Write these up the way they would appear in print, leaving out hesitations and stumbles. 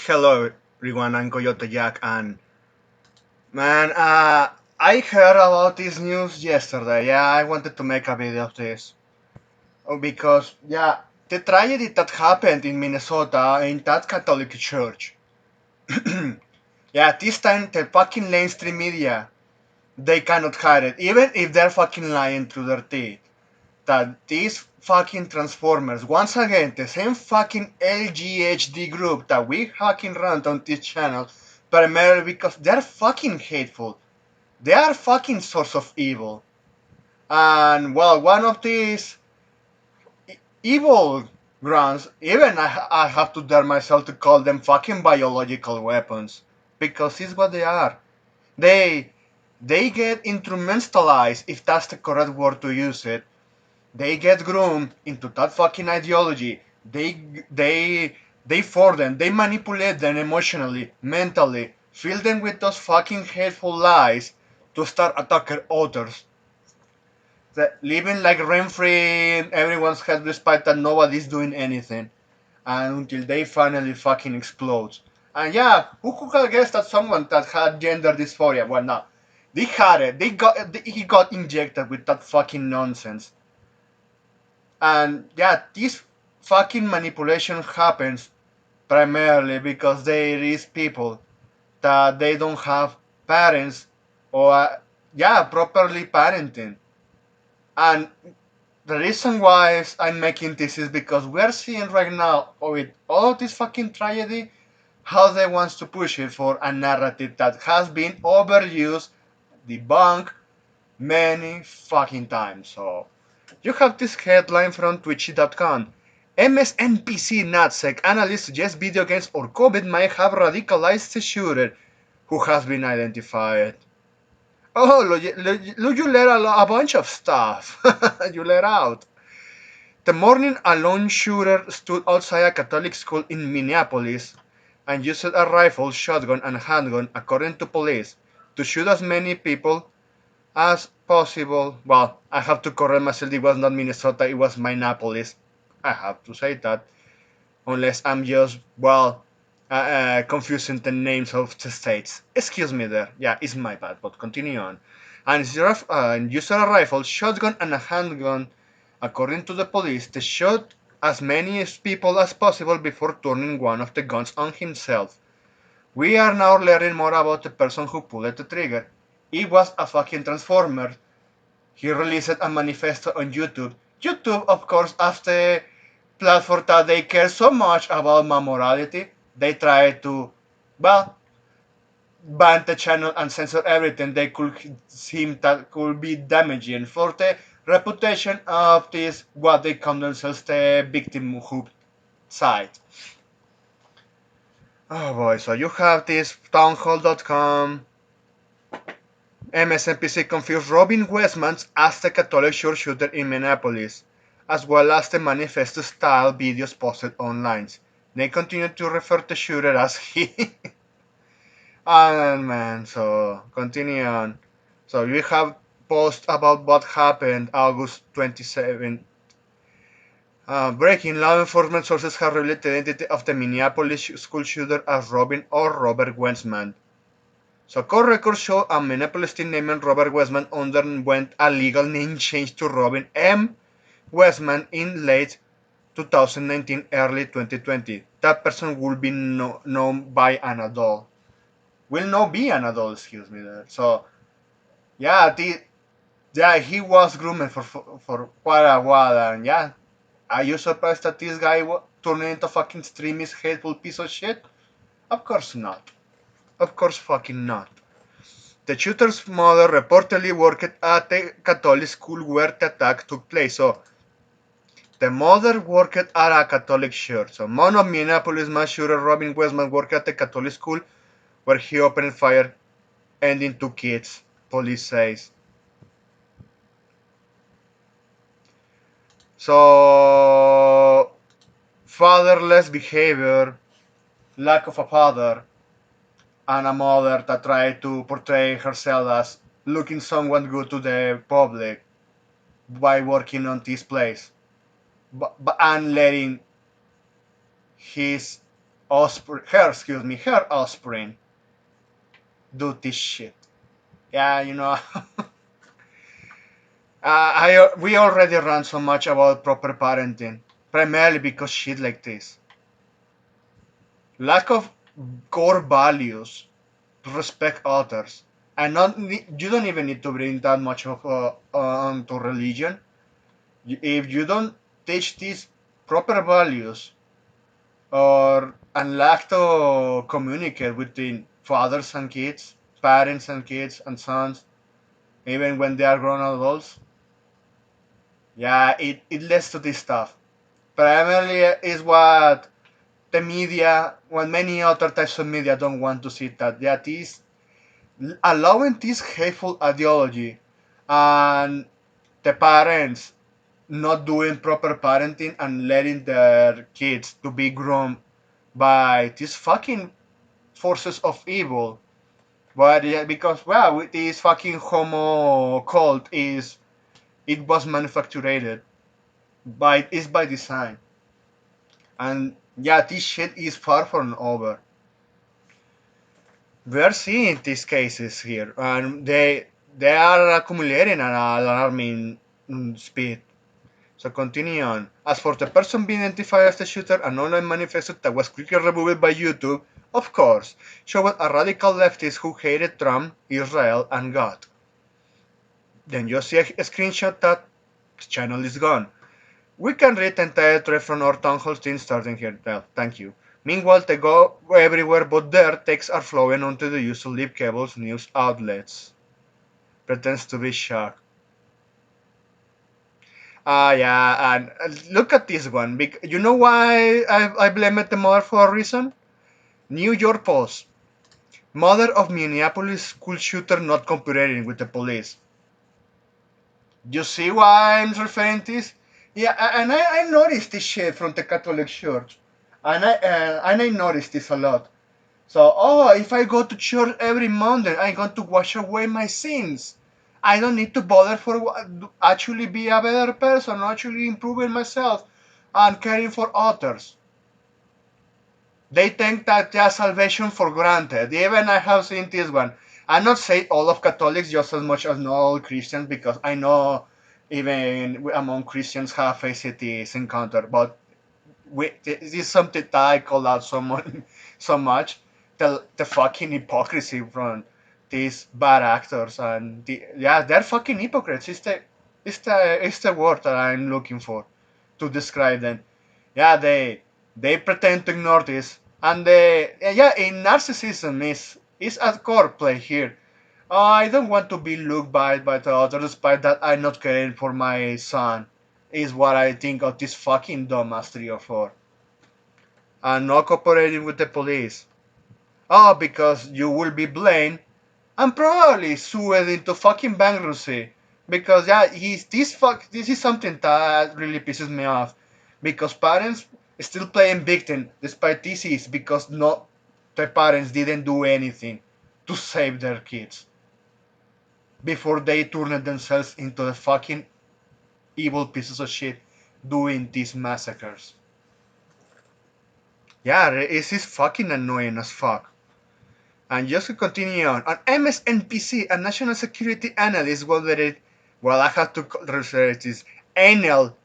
Hello everyone, I'm Coyote Jack, and man, I heard about this news yesterday. Yeah, I wanted to make a video of this. Because, yeah, the tragedy that happened in Minnesota in that Catholic church. Yeah, this time the fucking mainstream media, they cannot hide it, even if they're fucking lying through their teeth. That these fucking Transformers, once again, the same fucking LGHD group that we fucking run on this channel, primarily because they're fucking hateful. They are fucking source of evil. And well, one of these evil grunts, even I have to dare myself to call them fucking biological weapons. Because it's what they are. They they get instrumentalized, if that's the correct word to use it. They get groomed into that fucking ideology. They force them. They manipulate them emotionally, mentally, fill them with those fucking hateful lies to start attacking others. Living like rent-free in everyone's head despite that nobody's doing anything. And until they finally fucking explode. And yeah, who could have guessed that someone that had gender dysphoria? Well, no. They had it. He got injected with that fucking nonsense. And yeah, this fucking manipulation happens primarily because there is people that they don't have parents or yeah, properly parenting. And the reason why I'm making this is because we're seeing right now with all of this fucking tragedy how they want to push it for a narrative that has been overused, debunked many fucking times. So you have this headline from Twitchy.com. MSNPC NatSec analyst suggests video games or COVID might have radicalized the shooter who has been identified. Oh, you let a bunch of stuff. You let out. The morning a lone shooter stood outside a Catholic school in Minneapolis and used a rifle, shotgun, and handgun, according to police, to shoot as many people as possible. Well, I have to correct myself. It was not Minnesota, it was Minneapolis. I have to say that. Unless I'm just, well, confusing the names of the states. Excuse me there. Yeah, it's my bad, but continue on. And used a rifle, shotgun, and a handgun. According to the police, they shot as many people as possible before turning one of the guns on himself. We are now learning more about the person who pulled the trigger. It was a fucking transformer. He released a manifesto on YouTube. YouTube, of course, as the platform that they care so much about my morality, they try to, well, ban the channel and censor everything they could seem that could be damaging for the reputation of this, what they call themselves the victimhood site. Oh boy, so you have this townhall.com. MSNPC confused Robin Westman as the Catholic sharpshooter in Minneapolis, as well as the manifesto-style videos posted online. They continue to refer to shooter as he. And man, so continue on. So we have post about what happened August 27. Breaking law enforcement sources have revealed the identity of the Minneapolis school shooter as Robin or Robert Westman. So court records show a Minneapolis teen named Robert Westman underwent a legal name change to Robin M. Westman in late 2019, early 2020. That person will be known by an adult. Will not be an adult, excuse me. There. So yeah, yeah, he was groomed for quite a while, and yeah, are you surprised that this guy turned into fucking extremist, hateful piece of shit? Of course not. Of course fucking not. The shooter's mother reportedly worked at the Catholic school where the attack took place. So the mother worked at a Catholic church. So one of Minneapolis mass shooter Robin Westman worked at the Catholic school where he opened fire, ending two kids. Police says. So fatherless behavior, lack of a father, and a mother that tried to portray herself as looking somewhat good to the public by working on this place, and letting his her offspring do this shit. Yeah, we already ran so much about proper parenting, primarily because shit like this. Lack of core values to respect others, and you don't even need to bring that much of onto religion. If you don't teach these proper values, or and lack to communicate between fathers and kids, parents and kids and sons, even when they are grown adults, yeah, it leads to this stuff. Primarily is what the media, what many other types of media don't want to see, that is allowing this hateful ideology and the parents not doing proper parenting and letting their kids to be grown by these fucking forces of evil. But yeah, because well, with this fucking homo cult it was manufactured by is by design, and yeah, this shit is far from over. We are seeing these cases here, and they are accumulating at an alarming speed. So continue on. As for the person being identified as the shooter, an online manifesto that was quickly removed by YouTube, of course, showed a radical leftist who hated Trump, Israel, and God. Then you see a screenshot that the channel is gone. We can read the entire thread from our town hall team starting here. Well, thank you. Meanwhile, they go everywhere but there, texts are flowing onto the use of Leap Cable's news outlets. Pretends to be shocked. Yeah, and look at this one. You know why I blamed the mother for a reason? New York Post. Mother of Minneapolis school shooter not cooperating with the police. You see why I'm referring to this? Yeah, and I noticed this shit from the Catholic Church, and I noticed this a lot. So, if I go to church every Monday, I'm going to wash away my sins. I don't need to bother for actually be a better person, actually improving myself, and caring for others. They take that just salvation for granted. Even I have seen this one. I'm not saying all of Catholics just as much as not all Christians, because I know even among Christians have faced this encounter. But this is something that I call out someone so much. The fucking hypocrisy from these bad actors, and yeah, they're fucking hypocrites. It's the word that I'm looking for to describe them. Yeah, they pretend to ignore this, and yeah, in narcissism is at core play here. I don't want to be looked by the others, despite that I'm not caring for my son. Is what I think of this fucking dumbass 3 or 4, and not cooperating with the police. Oh, because you will be blamed and probably sued into fucking bankruptcy. Because yeah, this is something that really pisses me off. Because parents still playing victim despite this is because not the parents didn't do anything to save their kids before they turned themselves into the fucking evil pieces of shit doing these massacres. Yeah, it is fucking annoying as fuck. And just to continue on MSNBC, a national security analyst wondered, well, I have to research this anal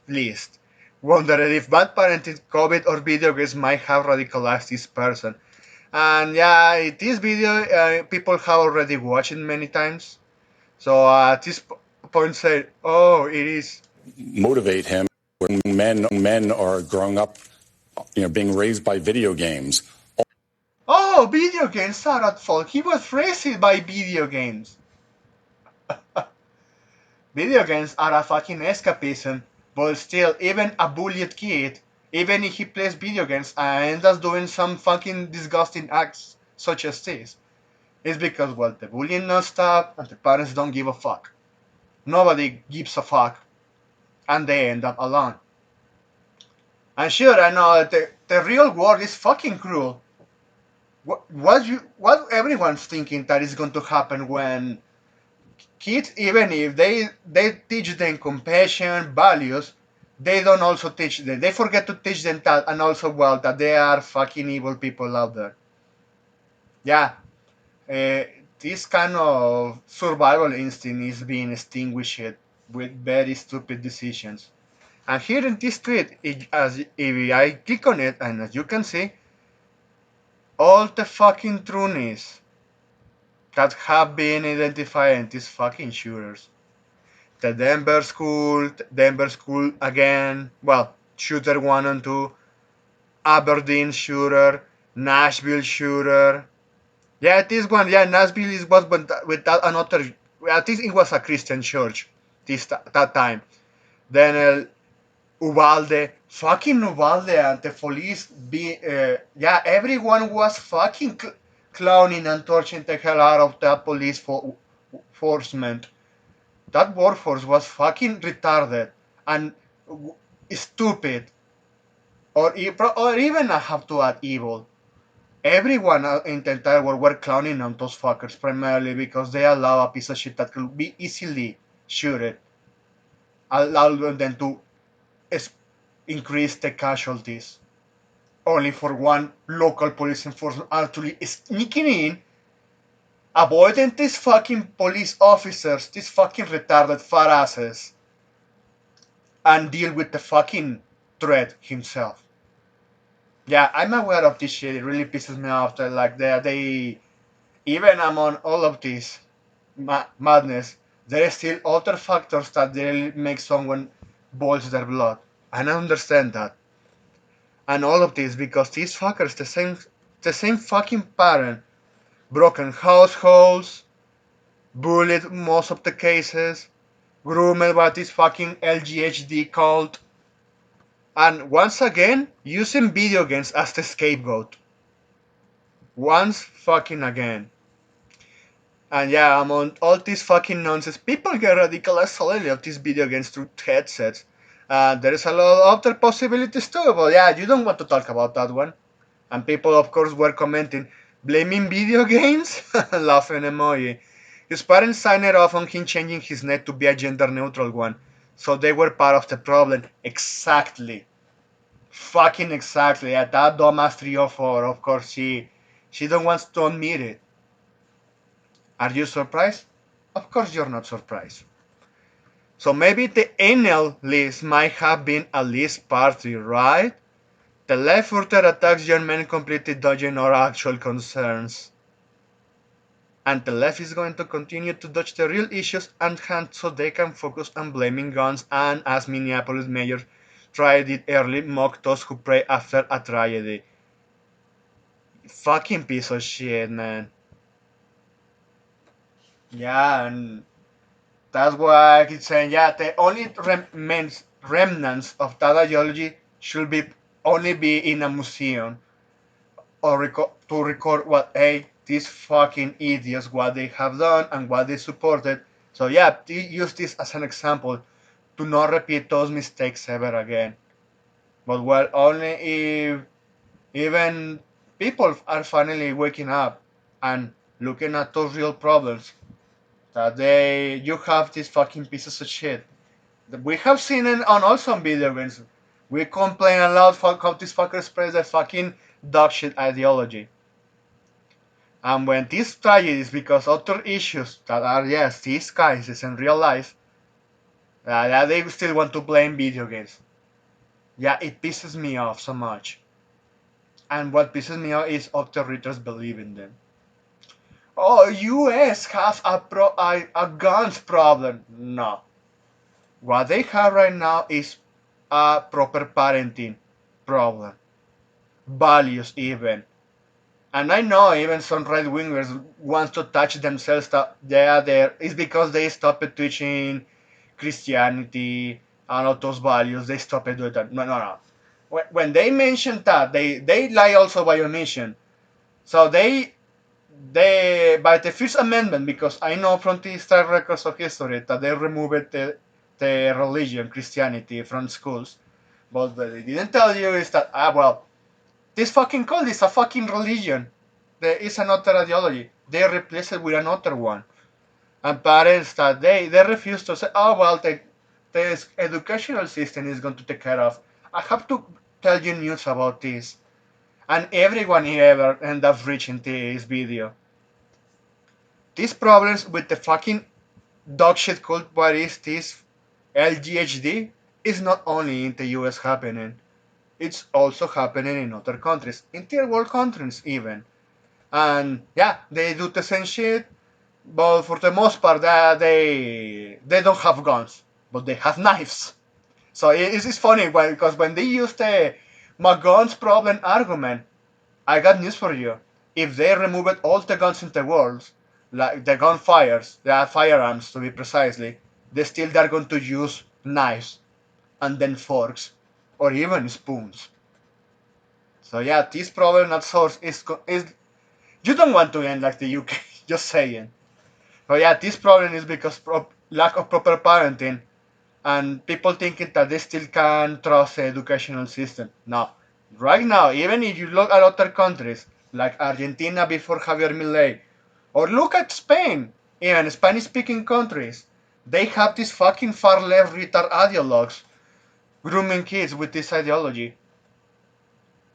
list, wondered if bad parenting, COVID, or video games might have radicalized this person. And yeah, this video people have already watched it many times. So at this point, say, oh, it is motivate him when men are growing up, being raised by video games. oh, video games are at fault. He was raised by video games. Video games are a fucking escapism, but still, even a bullied kid, even if he plays video games and ends up doing some fucking disgusting acts such as this, it's because, well, the bullying not stop and the parents don't give a fuck. Nobody gives a fuck, and they end up alone. And sure, I know that the real world is fucking cruel. What everyone's thinking that is going to happen when kids, even if they teach them compassion, values, they don't also teach them. They forget to teach them that, and also, well, that they are fucking evil people out there. Yeah, uh, this kind of survival instinct is being extinguished with very stupid decisions. And here in this tweet, as if I click on it, and as you can see, all the fucking truths that have been identified in these fucking shooters. The Denver school again, well, shooter 1 and 2, Aberdeen shooter, Nashville shooter. Yeah, this one, yeah, Nashville is was with that another. I think it was a Christian church that time. Then Uvalde, fucking Uvalde, and the police yeah, everyone was fucking clowning and torching the hell out of that police enforcement. That workforce was fucking retarded and stupid, or even I have to add evil. Everyone in the entire world were clowning on those fuckers primarily because they allow a piece of shit that could be easily shooted, allow them to increase the casualties, only for one local police enforcement actually sneaking in, avoiding these fucking police officers, these fucking retarded fat asses, and deal with the fucking threat himself. Yeah, I'm aware of this shit. It really pisses me off that like they even among all of this madness, there are still other factors that really make someone boils their blood. And I understand that. And all of this because these fuckers, the same fucking pattern, broken households, bullied most of the cases, groomed by this fucking LGHD cult, and once again using video games as the scapegoat. Once fucking again. And yeah, among all this fucking nonsense, people get radicalized solely of these video games through headsets. There is a lot of other possibilities too, but yeah, you don't want to talk about that one. And people, of course, were commenting, blaming video games? Laughing emoji. His parents signed off on him changing his name to be a gender neutral one, so they were part of the problem. Exactly. Fucking exactly. Yeah, that dumbass 304, of course, she don't want to admit it. Are you surprised? Of course you're not surprised. So maybe the anal list might have been a list party, right? The left further attacks young men completely dodging our actual concerns. And the left is going to continue to dodge the real issues at hand so they can focus on blaming guns and, as Minneapolis mayor tried it early, mock those who pray after a tragedy. Fucking piece of shit, man. Yeah, and that's why I keep saying, yeah, the only remnants of that ideology should be only be in a museum or to record what, hey, these fucking idiots, what they have done and what they supported. So yeah, use this as an example to not repeat those mistakes ever again. But well, only if even people are finally waking up and looking at those real problems that you have these fucking pieces of shit. We have seen it on also video games. We complain a lot for how these fuckers spread their fucking dog shit ideology. And when these tragedies because other issues that are, yes, these cases in real life, they still want to blame video games. Yeah, it pisses me off so much. And what pisses me off is other readers believe in them. Oh, US have a guns problem. No. What they have right now is a proper parenting problem. Values even. And I know even some right wingers want to touch themselves that they are there. It's because they stopped teaching Christianity and all those values. They stopped doing that. No, no, no. When they mention that, they lie also by omission. So they by the First Amendment, because I know from the historic records of history that they removed the religion, Christianity, from schools. But what they didn't tell you is that, well, this fucking cult is a fucking religion. There is another ideology. They replace it with another one. And parents that they refuse to say, oh, well, the educational system is going to take care of. I have to tell you news about this, and everyone here ever end up reaching this video. These problems with the fucking dogshit cult what is this LGHD is not only in the US happening, it's also happening in other countries, in third world countries even. And yeah, they do the same shit, but for the most part, they don't have guns, but they have knives. So it's funny because when they use the my guns problem argument, I got news for you. If they removed all the guns in the world, like the gunfires, the firearms to be precisely, they still they're going to use knives and then forks or even spoons. So yeah, this problem at source is you don't want to end like the UK. Just saying. But yeah, this problem is because lack of proper parenting and people thinking that they still can trust the educational system. No. Right now, even if you look at other countries like Argentina before Javier Milei, or look at Spain, even Spanish speaking countries, they have these fucking far left retard ideologues grooming kids with this ideology.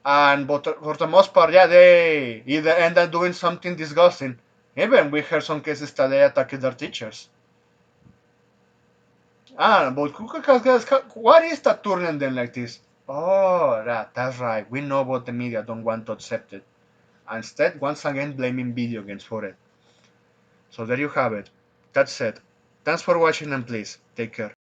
And but for the most part, yeah, they either end up doing something disgusting. Even we heard some cases that they attacked their teachers. Ah, but what is that turning them like this? Oh, that's right. We know what the media don't want to accept it. Instead, once again, blaming video games for it. So there you have it. That's it. Thanks for watching and please take care.